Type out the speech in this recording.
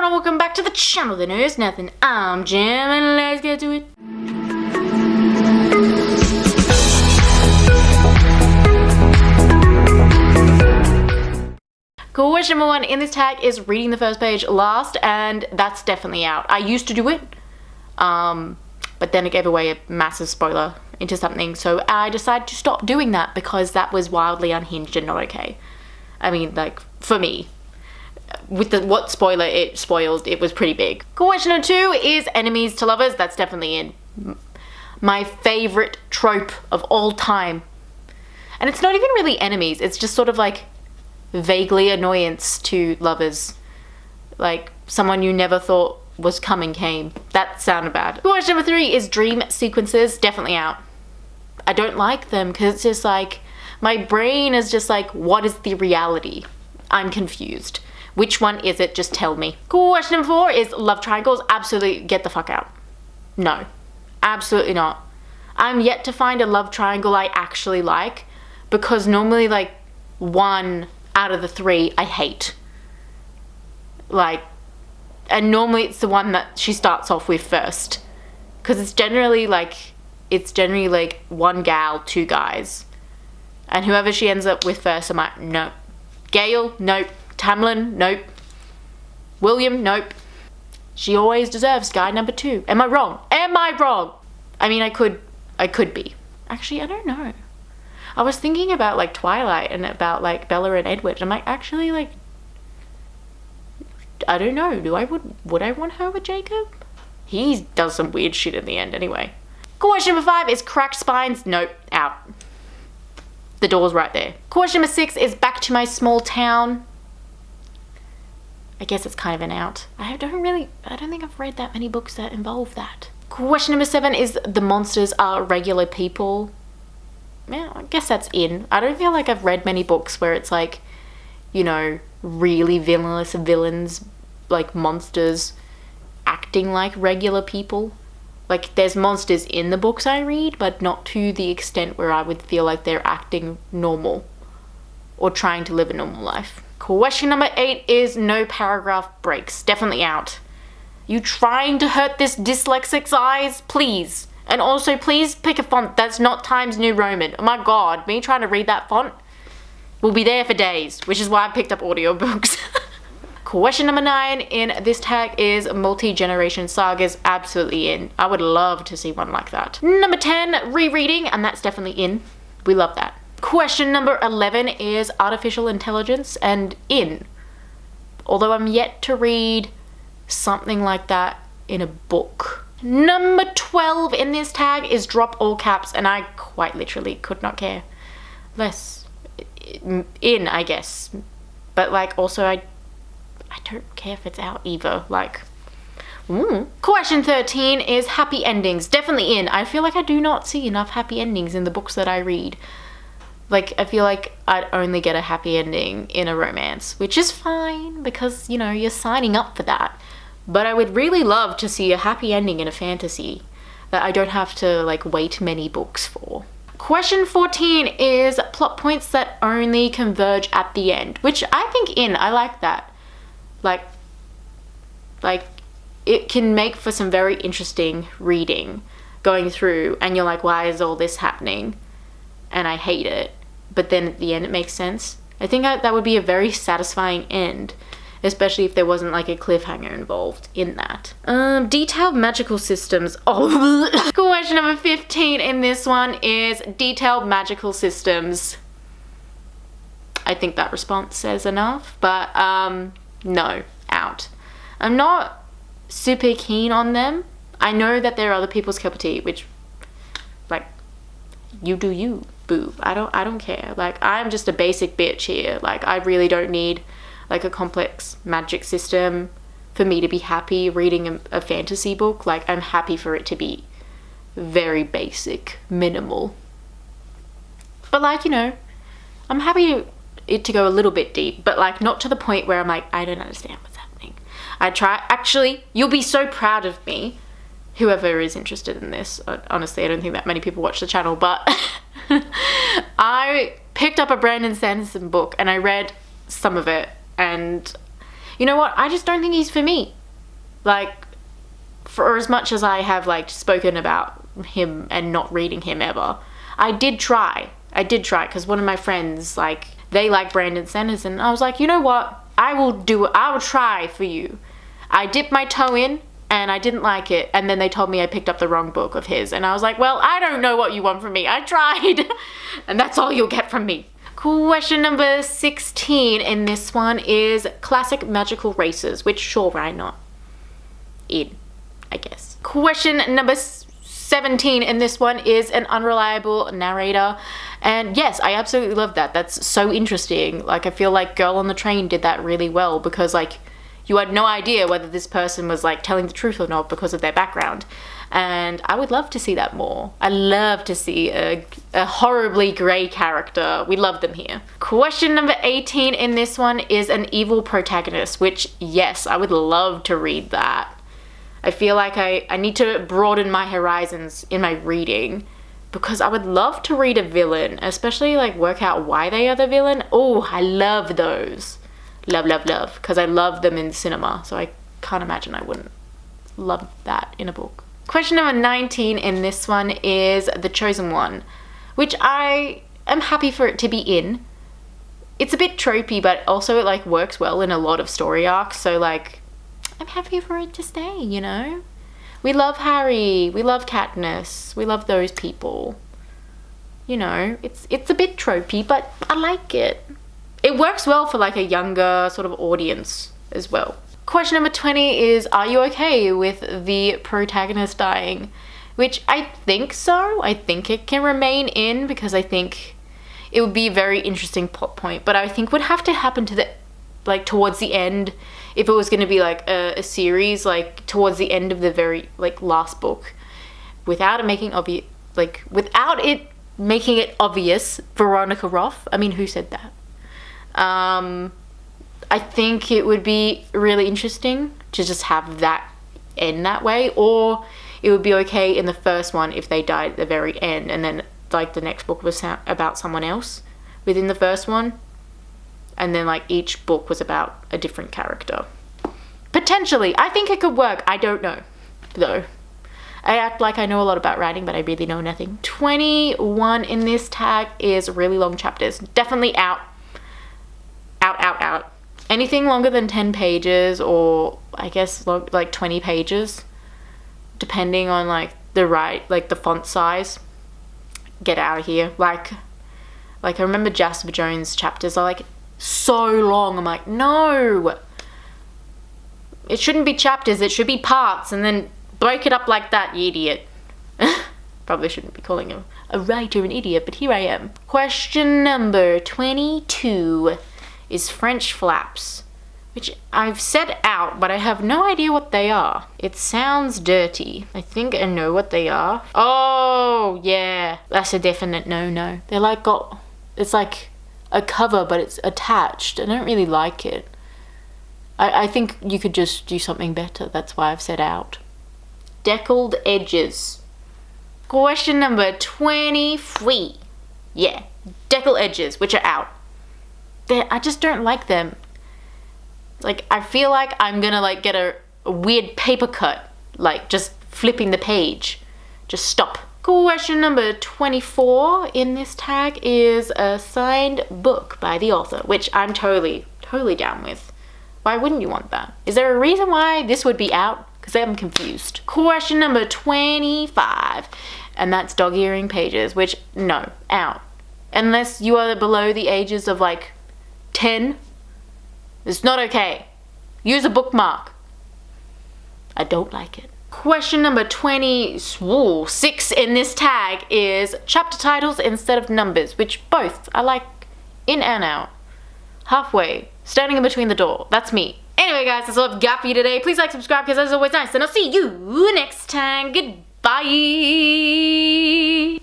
everyone and welcome back to the channel that knows nothing. I'm Jim and let's get to it. Question number 1 in this tag is reading the first page last, and that's definitely out. I used to do it, but then it gave away a massive spoiler into something, so I decided to stop doing that because that was wildly unhinged and not okay. I mean, like, for me. With what spoiler it spoiled, it was pretty big. Question number 2 is enemies to lovers. That's definitely in my favorite trope of all time. And it's not even really enemies, it's just sort of like vaguely annoyance to lovers. Like someone you never thought was coming came. That sounded bad. Question number 3 is dream sequences. Definitely out. I don't like them because it's just like, my brain is just like, what is the reality? I'm confused. Which one is it? Just tell me. Question number 4 is love triangles. Absolutely get the fuck out. No, absolutely not. I'm yet to find a love triangle I actually like, because normally like 1 out of the 3 I hate. Like, and normally it's the one that she starts off with first, because it's generally like 1 gal, 2 guys, and whoever she ends up with first, I'm like, no. Gale, nope. Tamlin, nope. William, nope. She always deserves guy number 2. Am I wrong? Am I wrong? I mean, I could be. Actually, I don't know. I was thinking about like Twilight and about like Bella and Edward. I'm like, actually, like, I don't know. Would I want her with Jacob? He does some weird shit in the end anyway. Question number 5 is cracked spines. Nope, out. The door's right there. Question number 6 is back to my small town. I guess it's kind of an out. I don't think I've read that many books that involve that. Question number 7 is the monsters are regular people. Yeah, I guess that's in. I don't feel like I've read many books where it's like, you know, really villainous villains, like monsters acting like regular people. Like, there's monsters in the books I read, but not to the extent where I would feel like they're acting normal or trying to live a normal life. Question number 8 is no paragraph breaks. Definitely out. You trying to hurt this dyslexic's eyes? Please. And also, please pick a font that's not Times New Roman. Oh my god, me trying to read that font will be there for days, which is why I picked up audiobooks. Question number 9 in this tag is multi-generation sagas. Absolutely in. I would love to see one like that. Number 10, rereading, and that's definitely in. We love that. Question number 11 is artificial intelligence, and in. Although I'm yet to read something like that in a book. Number 12 in this tag is drop all caps, and I quite literally could not care less. In, I guess. But like, also I don't care if it's out either. Like, Question 13 is happy endings. Definitely in. I feel like I do not see enough happy endings in the books that I read. Like, I feel like I'd only get a happy ending in a romance, which is fine because, you know, you're signing up for that. But I would really love to see a happy ending in a fantasy that I don't have to, like, wait many books for. Question 14 is plot points that only converge at the end, which I think in. I like that. Like, it can make for some very interesting reading going through, and you're like, why is all this happening? And I hate it, but then at the end it makes sense. I think that would be a very satisfying end, especially if there wasn't like a cliffhanger involved in that. Detailed magical systems. Oh, question number 15 in this one is detailed magical systems. I think that response says enough, but no, out. I'm not super keen on them. I know that there are other people's cup of tea, which, like, you do you, boo. I don't care. Like, I'm just a basic bitch here. Like, I really don't need like a complex magic system for me to be happy reading a fantasy book. Like, I'm happy for it to be very basic, minimal. But like, you know, I'm happy it to go a little bit deep, but like not to the point where I'm like, I don't understand what's happening. Actually, you'll be so proud of me, whoever is interested in this. Honestly, I don't think that many people watch the channel, but I picked up a Brandon Sanderson book and I read some of it, and you know what, I just don't think he's for me. Like, for as much as I have like spoken about him and not reading him ever, I did try because one of my friends, like, they like Brandon Sanderson. I was like, you know what, I will try for you. I dipped my toe in and I didn't like it, and then they told me I picked up the wrong book of his, and I was like, well, I don't know what you want from me. I tried. And that's all you'll get from me. Question number 16 in this one is classic magical races, which sure, why not? In, I guess. Question number 17 in this one is an unreliable narrator. And yes, I absolutely love that. That's so interesting. Like, I feel like Girl on the Train did that really well, because like, you had no idea whether this person was like telling the truth or not because of their background. And I would love to see that more. I love to see a horribly grey character. We love them here. Question number 18 in this one is an evil protagonist, which, yes, I would love to read that. I feel like I need to broaden my horizons in my reading, because I would love to read a villain, especially like work out why they are the villain. Oh, I love those. Love, love, love, because I love them in cinema, so I can't imagine I wouldn't love that in a book. Question number 19 in this one is The Chosen One, which I am happy for it to be in. It's a bit tropey, but also it like works well in a lot of story arcs, so like, I'm happy for it to stay, you know? We love Harry, we love Katniss, we love those people. You know, it's a bit tropey, but I like it. It works well for like a younger sort of audience as well. Question number 20 is, are you okay with the protagonist dying? Which I think so. I think it can remain in, because I think it would be a very interesting plot point, but I think would have to happen to the, like, towards the end, if it was going to be like a series, like towards the end of the very like last book, without it making obvious, like without it making it obvious, Veronica Roth. I mean, who said that? I think it would be really interesting to just have that end that way, or it would be okay in the first one if they died at the very end, and then like the next book was about someone else within the first one, and then like each book was about a different character. Potentially, I think it could work. I don't know, though. I act like I know a lot about writing, but I really know nothing. 21 in this tag is really long chapters. Definitely out. Out. Anything longer than 10 pages, or I guess like 20 pages, depending on like the font size, get out of here. Like I remember Jasper Jones chapters are like so long. I'm like, no, it shouldn't be chapters, it should be parts, and then break it up like that, you idiot. Probably shouldn't be calling a writer an idiot, but here I am. Question number 22 is French flaps, which I've said out, but I have no idea what they are. It sounds dirty. I think I know what they are. Oh, yeah. That's a definite no-no. They're like it's like a cover, but it's attached. I don't really like it. I think you could just do something better. That's why I've said out. Deckled edges. Question number 23. Yeah, deckled edges, which are out. I just don't like them. Like, I feel like I'm gonna like get a weird paper cut, like just flipping the page. Just stop. Question number 24 in this tag is a signed book by the author, which I'm totally down with. Why wouldn't you want that? Is there a reason why this would be out? Because I'm confused. Question number 25, and that's dog earring pages, which, no, out. Unless you are below the ages of like 10, it's not okay. Use a bookmark. I don't like it. Question number 26 in this tag is chapter titles instead of numbers, which both I like in and out. Halfway, standing in between the door. That's me. Anyway, guys, that's all I've got for you today. Please like, subscribe, because that's always nice. And I'll see you next time. Goodbye.